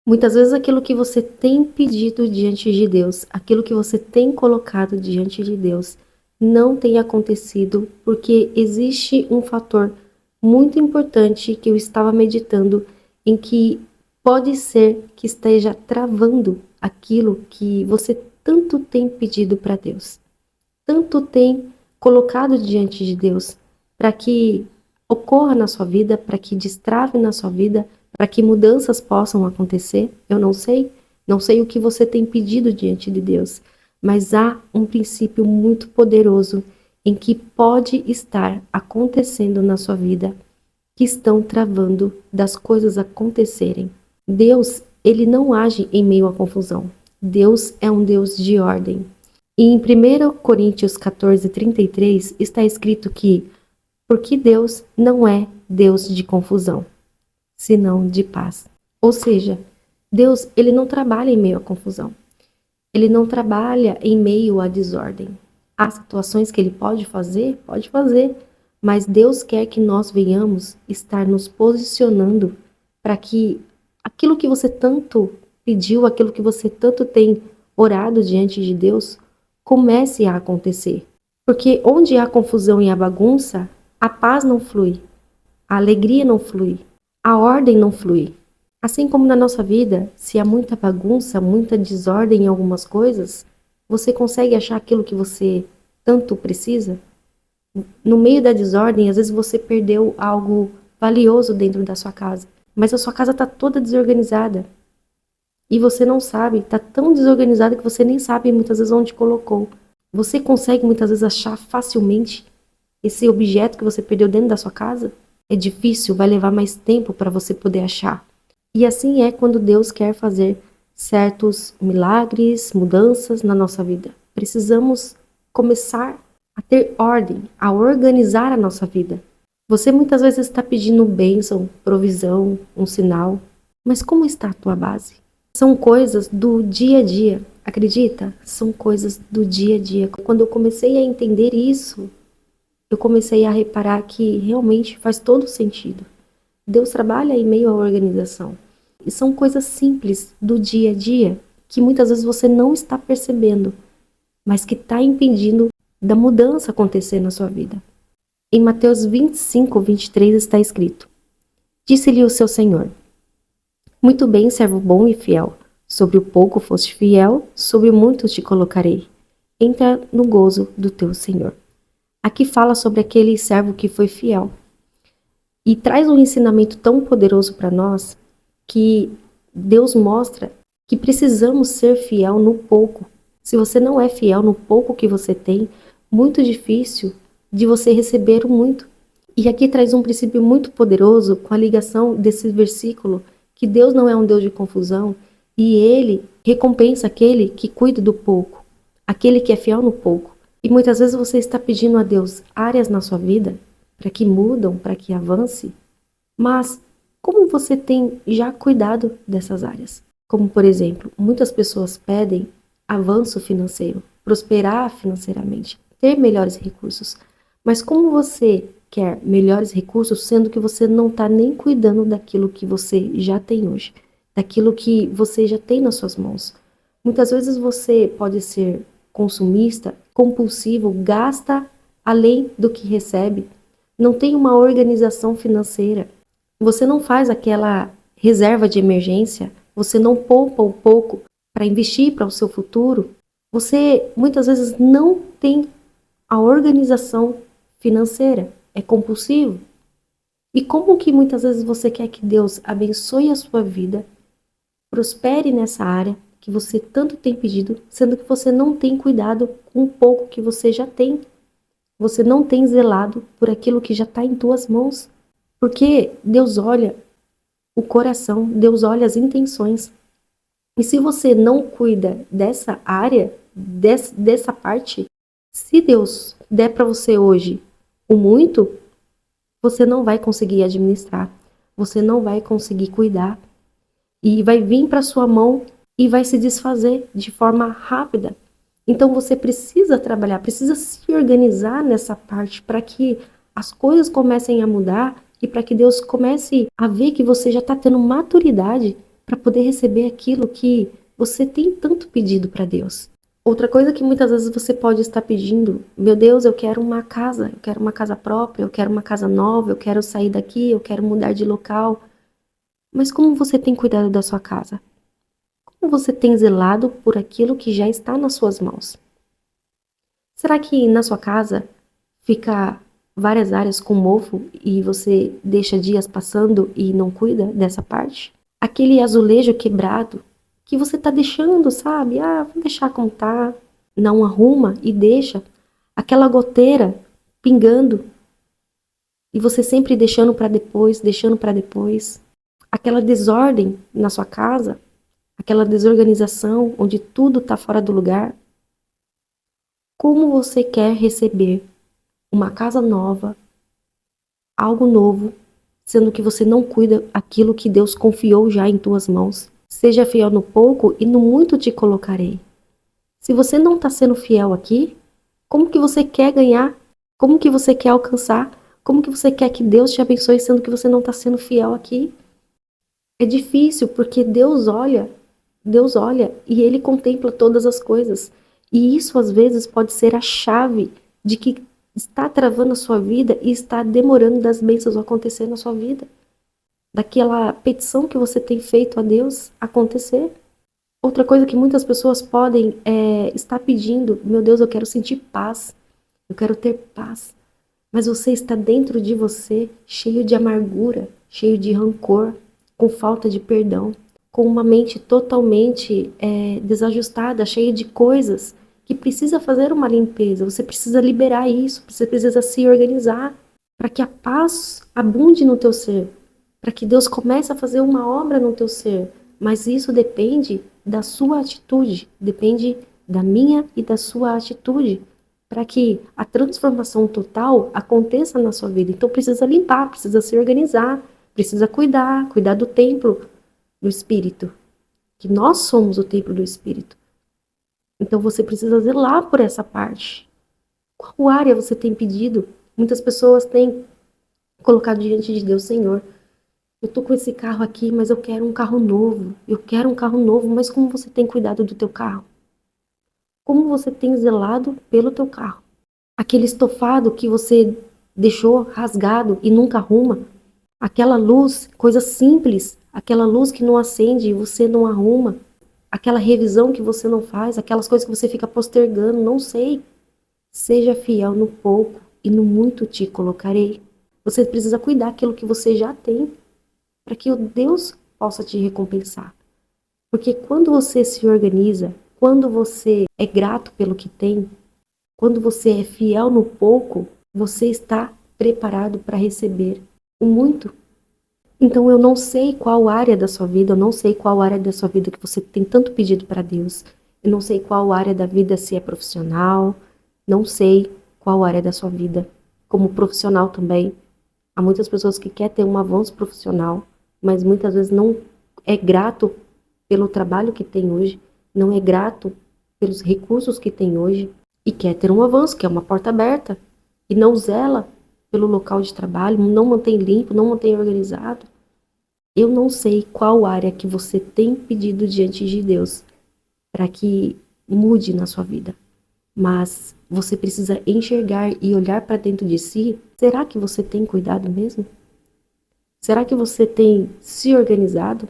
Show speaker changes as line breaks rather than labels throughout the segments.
Muitas vezes aquilo que você tem pedido diante de Deus, aquilo que você tem colocado diante de Deus, não tem acontecido porque existe um fator muito importante que eu estava meditando, em que pode ser que esteja travando aquilo que você tanto tem pedido para Deus, tanto tem colocado diante de Deus, para que ocorra na sua vida, para que destrave na sua vida, para que mudanças possam acontecer. Eu não sei o que você tem pedido diante de Deus, mas há um princípio muito poderoso em que pode estar acontecendo na sua vida, que estão travando das coisas acontecerem. Deus, ele não age em meio à confusão. Deus é um Deus de ordem. E em 1 Coríntios 14:33 está escrito que, porque Deus não é Deus de confusão, senão de paz. Ou seja, Deus, ele não trabalha em meio à confusão. Ele não trabalha em meio à desordem. Há situações que ele pode fazer, mas Deus quer que nós venhamos estar nos posicionando para que aquilo que você tanto pediu, aquilo que você tanto tem orado diante de Deus, comece a acontecer. Porque onde há confusão e a bagunça, a paz não flui, a alegria não flui, a ordem não flui. Assim como na nossa vida, se há muita bagunça, muita desordem em algumas coisas, você consegue achar aquilo que você tanto precisa? No meio da desordem, às vezes você perdeu algo valioso dentro da sua casa, mas a sua casa está toda desorganizada. E você não sabe, está tão desorganizada que você nem sabe muitas vezes onde colocou. Você consegue muitas vezes achar facilmente esse objeto que você perdeu dentro da sua casa? É difícil, vai levar mais tempo para você poder achar. E assim é quando Deus quer fazer certos milagres, mudanças na nossa vida. Precisamos começar a ter ordem, a organizar a nossa vida. Você muitas vezes está pedindo bênção, provisão, um sinal, mas como está a tua base? São coisas do dia a dia, acredita? São coisas do dia a dia. Quando eu comecei a entender isso, eu comecei a reparar que realmente faz todo sentido. Deus trabalha em meio à organização. E são coisas simples do dia a dia que muitas vezes você não está percebendo, mas que está impedindo da mudança acontecer na sua vida. Em Mateus 25:23 está escrito: Disse-lhe o seu Senhor: Muito bem, servo bom e fiel. Sobre o pouco foste fiel, sobre o muito te colocarei. Entra no gozo do teu Senhor. Aqui fala sobre aquele servo que foi fiel. E traz um ensinamento tão poderoso para nós que Deus mostra que precisamos ser fiel no pouco. Se você não é fiel no pouco que você tem, muito difícil de você receber o muito. E aqui traz um princípio muito poderoso com a ligação desse versículo, que Deus não é um Deus de confusão e Ele recompensa aquele que cuida do pouco, aquele que é fiel no pouco. E muitas vezes você está pedindo a Deus áreas na sua vida para que mudam, para que avance, mas como você tem já cuidado dessas áreas? Como, por exemplo, muitas pessoas pedem avanço financeiro, prosperar financeiramente, ter melhores recursos. Mas como você quer melhores recursos, sendo que você não está nem cuidando daquilo que você já tem hoje, daquilo que você já tem nas suas mãos? Muitas vezes você pode ser consumista, compulsivo, gasta além do que recebe, não tem uma organização financeira. Você não faz aquela reserva de emergência, você não poupa um pouco para investir para o seu futuro. Você muitas vezes não tem a organização financeira, é compulsivo. E como que muitas vezes você quer que Deus abençoe a sua vida, prospere nessa área que você tanto tem pedido, sendo que você não tem cuidado com o pouco que você já tem. Você não tem zelado por aquilo que já está em tuas mãos. Porque Deus olha o coração, Deus olha as intenções. E se você não cuida dessa área, dessa parte, se Deus der para você hoje o muito, você não vai conseguir administrar, você não vai conseguir cuidar. E vai vir para sua mão e vai se desfazer de forma rápida. Então você precisa trabalhar, precisa se organizar nessa parte para que as coisas comecem a mudar e para que Deus comece a ver que você já está tendo maturidade para poder receber aquilo que você tem tanto pedido para Deus. Outra coisa que muitas vezes você pode estar pedindo: meu Deus, eu quero uma casa própria, eu quero uma casa nova, eu quero sair daqui, eu quero mudar de local. Mas como você tem cuidado da sua casa? Como você tem zelado por aquilo que já está nas suas mãos? Será que na sua casa fica várias áreas com mofo e você deixa dias passando e não cuida dessa parte? Aquele azulejo quebrado que você tá deixando, sabe? Vou deixar como tá. Não arruma e deixa. Aquela goteira pingando e você sempre deixando para depois, deixando para depois. Aquela desordem na sua casa, aquela desorganização onde tudo tá fora do lugar. Como você quer receber uma casa nova, algo novo, sendo que você não cuida aquilo que Deus confiou já em tuas mãos? Seja fiel no pouco e no muito te colocarei. Se você não está sendo fiel aqui, como que você quer ganhar? Como que você quer alcançar? Como que você quer que Deus te abençoe sendo que você não está sendo fiel aqui? É difícil porque Deus olha e Ele contempla todas as coisas. E isso às vezes pode ser a chave de que está travando a sua vida e está demorando das bênçãos acontecer na sua vida. Daquela petição que você tem feito a Deus acontecer. Outra coisa que muitas pessoas podem estar pedindo: meu Deus, eu quero sentir paz, eu quero ter paz. Mas você está dentro de você cheio de amargura, cheio de rancor, com falta de perdão, com uma mente totalmente desajustada, cheia de coisas que precisa fazer uma limpeza. Você precisa liberar isso, você precisa se organizar para que a paz abunde no teu ser, para que Deus comece a fazer uma obra no teu ser. Mas isso depende da sua atitude, depende da minha e da sua atitude, para que a transformação total aconteça na sua vida. Então precisa limpar, precisa se organizar, precisa cuidar do templo do Espírito, que nós somos o templo do Espírito. Então você precisa zelar por essa parte. Qual área você tem pedido? Muitas pessoas têm colocado diante de Deus: Senhor, eu tô com esse carro aqui, mas eu quero um carro novo. Eu quero um carro novo, mas como você tem cuidado do teu carro? Como você tem zelado pelo teu carro? Aquele estofado que você deixou rasgado e nunca arruma? Aquela luz, coisa simples, aquela luz que não acende e você não arruma? Aquela revisão que você não faz, aquelas coisas que você fica postergando, não sei. Seja fiel no pouco e no muito te colocarei. Você precisa cuidar daquilo que você já tem, para que o Deus possa te recompensar. Porque quando você se organiza, quando você é grato pelo que tem, quando você é fiel no pouco, você está preparado para receber o muito. Então eu não sei qual área da sua vida, eu não sei qual área da sua vida que você tem tanto pedido para Deus. Eu não sei qual área da vida, se é profissional, não sei qual área da sua vida. Como profissional também, há muitas pessoas que querem ter um avanço profissional, mas muitas vezes não é grato pelo trabalho que tem hoje, não é grato pelos recursos que tem hoje e quer ter um avanço, quer uma porta aberta e não zela pelo local de trabalho, não mantém limpo, não mantém organizado. Eu não sei qual área que você tem pedido diante de Deus para que mude na sua vida, mas você precisa enxergar e olhar para dentro de si. Será que você tem cuidado mesmo? Será que você tem se organizado?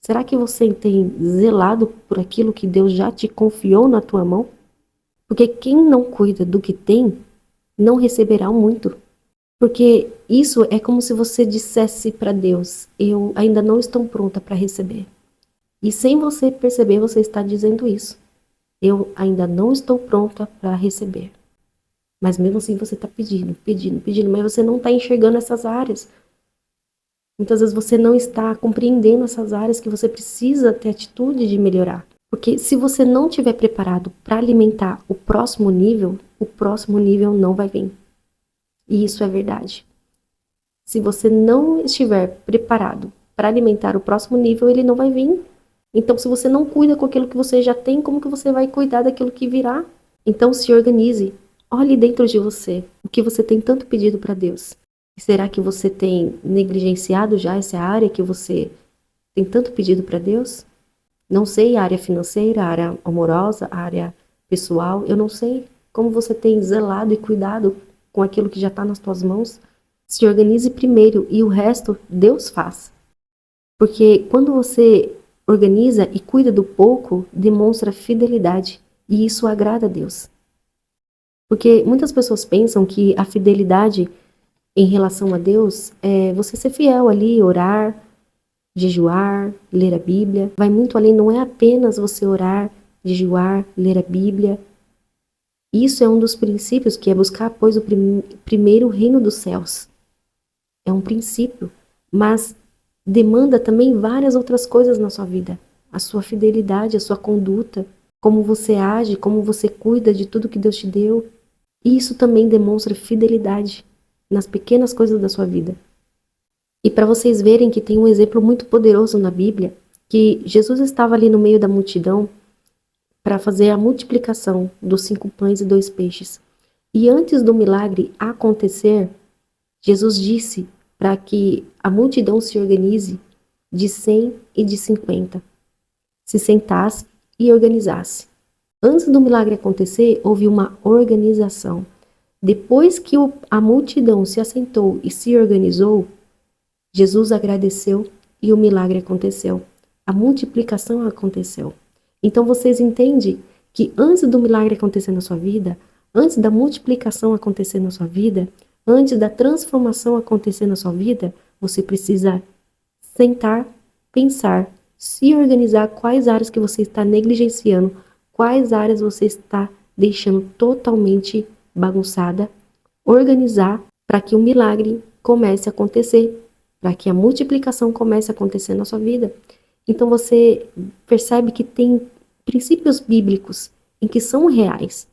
Será que você tem zelado por aquilo que Deus já te confiou na tua mão? Porque quem não cuida do que tem, não receberá muito. Porque isso é como se você dissesse para Deus: eu ainda não estou pronta para receber. E sem você perceber, você está dizendo isso: eu ainda não estou pronta para receber. Mas mesmo assim você está pedindo, mas você não está enxergando essas áreas. Muitas vezes você não está compreendendo essas áreas que você precisa ter atitude de melhorar. Porque se você não estiver preparado para alimentar o próximo nível não vai vir. E isso é verdade. Se você não estiver preparado para alimentar o próximo nível, ele não vai vir. Então, se você não cuida com aquilo que você já tem, como que você vai cuidar daquilo que virá? Então, se organize. Olhe dentro de você o que você tem tanto pedido para Deus. Será que você tem negligenciado já essa área que você Tem tanto pedido para Deus? Não sei a área financeira, a área amorosa, a área pessoal, eu não sei como você tem zelado e cuidado com aquilo que já está nas tuas mãos. Se organize primeiro e o resto Deus faz. Porque quando você organiza e cuida do pouco, demonstra fidelidade e isso agrada a Deus. Porque muitas pessoas pensam que a fidelidade em relação a Deus é você ser fiel ali, orar, jejuar, ler a Bíblia. Vai muito além, não é apenas você orar, jejuar, ler a Bíblia. Isso é um dos princípios que é buscar, pois, o primeiro reino dos céus. É um princípio, mas demanda também várias outras coisas na sua vida. A sua fidelidade, a sua conduta, como você age, como você cuida de tudo que Deus te deu. E isso também demonstra fidelidade nas pequenas coisas da sua vida. E para vocês verem que tem um exemplo muito poderoso na Bíblia, que Jesus estava ali no meio da multidão para fazer a multiplicação dos 5 pães e 2 peixes. E antes do milagre acontecer, Jesus disse para que a multidão se organize de 100 e de 50, se sentasse e organizasse. Antes do milagre acontecer, houve uma organização. Depois que a multidão se assentou e se organizou, Jesus agradeceu e o milagre aconteceu. A multiplicação aconteceu. Então vocês entendem que antes do milagre acontecer na sua vida, antes da multiplicação acontecer na sua vida, antes da transformação acontecer na sua vida, você precisa sentar, pensar, se organizar quais áreas que você está negligenciando, quais áreas você está deixando totalmente bagunçada, organizar para que o milagre comece a acontecer, para que a multiplicação comece a acontecer na sua vida. Então você percebe que tem princípios bíblicos em que são reais,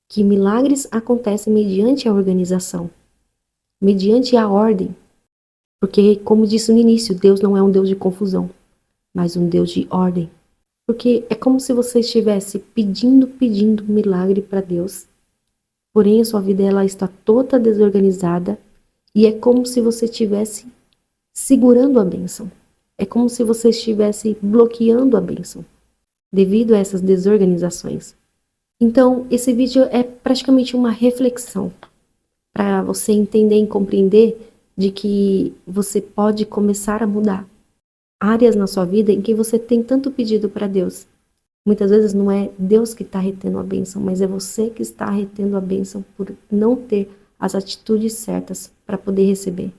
que milagres acontecem mediante a organização, mediante a ordem. Porque, como disse no início, Deus não é um Deus de confusão, mas um Deus de ordem. Porque é como se você estivesse pedindo milagre para Deus, porém a sua vida ela está toda desorganizada e é como se você estivesse segurando a bênção. É como se você estivesse bloqueando a bênção devido a essas desorganizações. Então, esse vídeo é praticamente uma reflexão para você entender e compreender de que você pode começar a mudar áreas na sua vida em que você tem tanto pedido para Deus. Muitas vezes não é Deus que está retendo a bênção, mas é você que está retendo a bênção por não ter as atitudes certas para poder receber.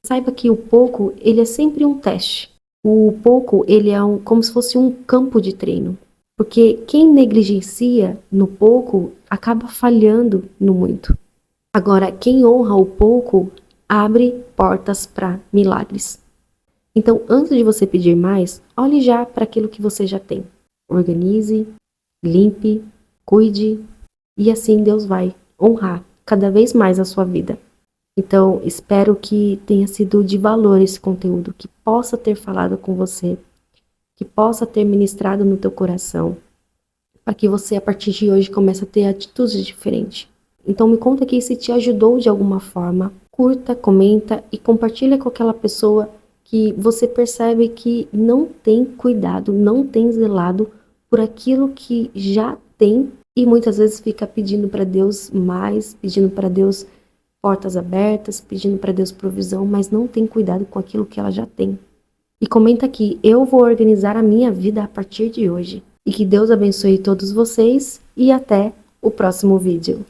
Saiba que o pouco, ele é sempre um teste. O pouco, ele é como se fosse um campo de treino. Porque quem negligencia no pouco, acaba falhando no muito. Agora, quem honra o pouco, abre portas para milagres. Então, antes de você pedir mais, olhe já para aquilo que você já tem. Organize, limpe, cuide, e assim Deus vai honrar cada vez mais a sua vida. Então, espero que tenha sido de valor esse conteúdo, que possa ter falado com você, que possa ter ministrado no teu coração, para que você, a partir de hoje, comece a ter atitudes diferentes. Então, me conta aqui se te ajudou de alguma forma. Curta, comenta e compartilha com aquela pessoa que você percebe que não tem cuidado, não tem zelado por aquilo que já tem e muitas vezes fica pedindo para Deus mais, pedindo para Deus portas abertas, pedindo para Deus provisão, mas não tem cuidado com aquilo que ela já tem. E comenta aqui, eu vou organizar a minha vida a partir de hoje. E que Deus abençoe todos vocês e até o próximo vídeo.